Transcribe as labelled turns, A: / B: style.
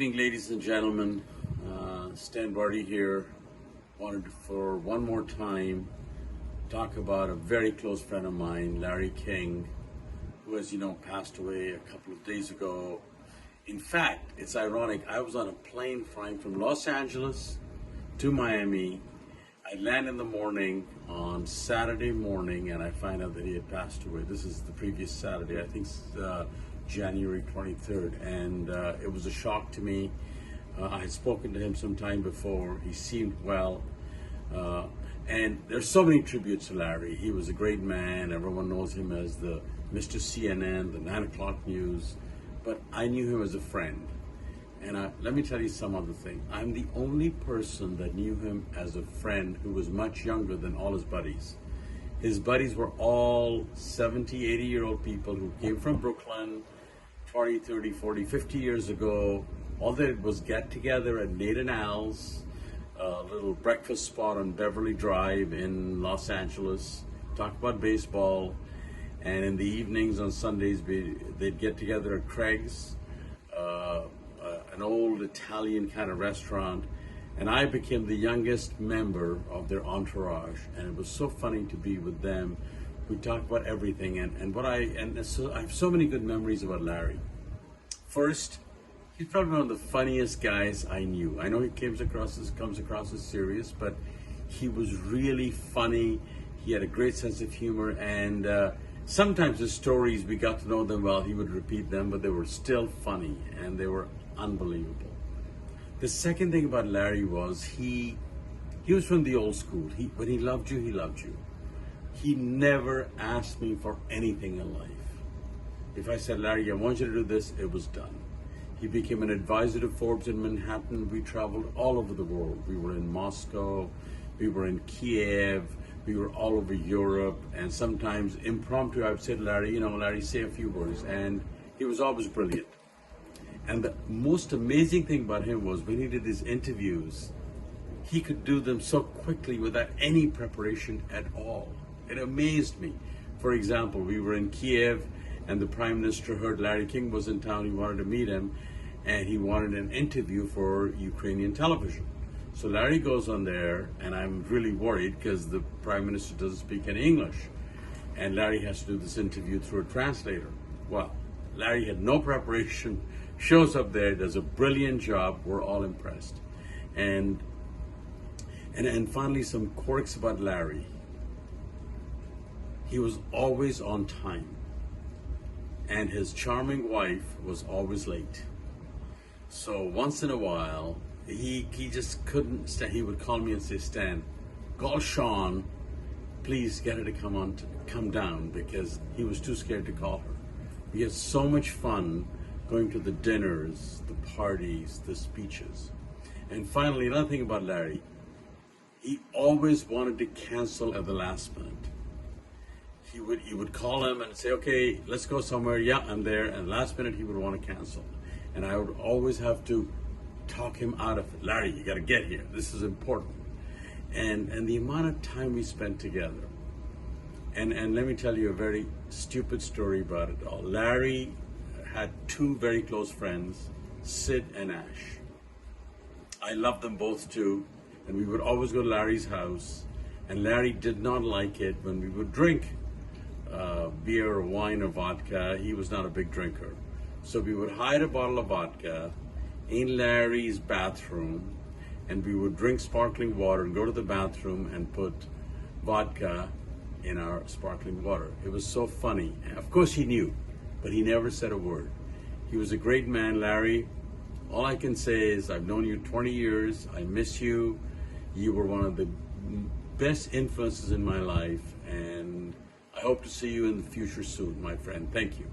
A: evening, ladies and gentlemen. Stan Bharti here. Wanted to, for one more time, talk about a very close friend of mine, Larry King, who, as you know, passed away a couple of days ago. In fact, it's ironic. I was on a plane flying from Los Angeles to Miami. I land in the morning on Saturday morning, and I find out that he had passed away. This is the previous Saturday, I think January 23rd, and it was a shock to me. I had spoken to him some time before. He seemed well, and there's so many tributes to Larry. He was a great man. Everyone knows him as the Mr. CNN, the 9 o'clock news, but I knew him as a friend. And let me tell you some other thing. I'm the only person that knew him as a friend who was much younger than all his buddies. His buddies were all 70, 80-year-old people who came from Brooklyn 20, 30, 40, 50 years ago. All they did was get together at Nate and Al's, a little breakfast spot on Beverly Drive in Los Angeles, talk about baseball, and in the evenings on Sundays, they'd get together at Craig's, an old Italian kind of restaurant, and I became the youngest member of their entourage, and it was so funny to be with them. We talked about everything, so I have so many good memories about Larry. First, he's probably one of the funniest guys I knew. I know he comes across as serious, but he was really funny. He had a great sense of humor, and sometimes his stories, we got to know them well. He would repeat them, but they were still funny, and they were unbelievable. The second thing about Larry was he was from the old school. When he loved you, he loved you. He never asked me for anything in life. If I said, Larry, I want you to do this, it was done. He became an advisor to Forbes&Manhattan. We traveled all over the world. We were in Moscow, we were in Kiev, we were all over Europe, and sometimes impromptu I would say to Larry, Larry, say a few words, and he was always brilliant. And the most amazing thing about him was when he did his interviews, he could do them so quickly without any preparation at all. It amazed me. For example, we were in Kiev, and the Prime Minister heard Larry King was in town. He wanted to meet him, and he wanted an interview for Ukrainian television. So Larry goes on there, and I'm really worried because the Prime Minister doesn't speak any English, and Larry has to do this interview through a translator. Well, Larry had no preparation, shows up there, does a brilliant job. We're all impressed. And finally, some quirks about Larry. He was always on time, and his charming wife was always late. So once in a while, he just couldn't stand. He would call me and say, Stan, call Sean, please get her to come down, because he was too scared to call her. We had so much fun going to the dinners, the parties, the speeches. And finally, another thing about Larry, he always wanted to cancel at the last minute. You would call him and say, okay, let's go somewhere. Yeah, I'm there. And last minute he would want to cancel. And I would always have to talk him out of it. Larry, you got to get here. This is important. And the amount of time we spent together. And let me tell you a very stupid story about it all. Larry had two very close friends, Sid and Ash. I loved them both too. And we would always go to Larry's house. And Larry did not like it when we would drink beer or wine or vodka. He was not a big drinker. So we would hide a bottle of vodka in Larry's bathroom, and we would drink sparkling water and go to the bathroom and put vodka in our sparkling water. It was so funny. And of course he knew, but he never said a word. He was a great man, Larry. All I can say is I've known you 20 years. I miss you. You were one of the best influences in my life, and I hope to see you in the future soon, my friend. Thank you.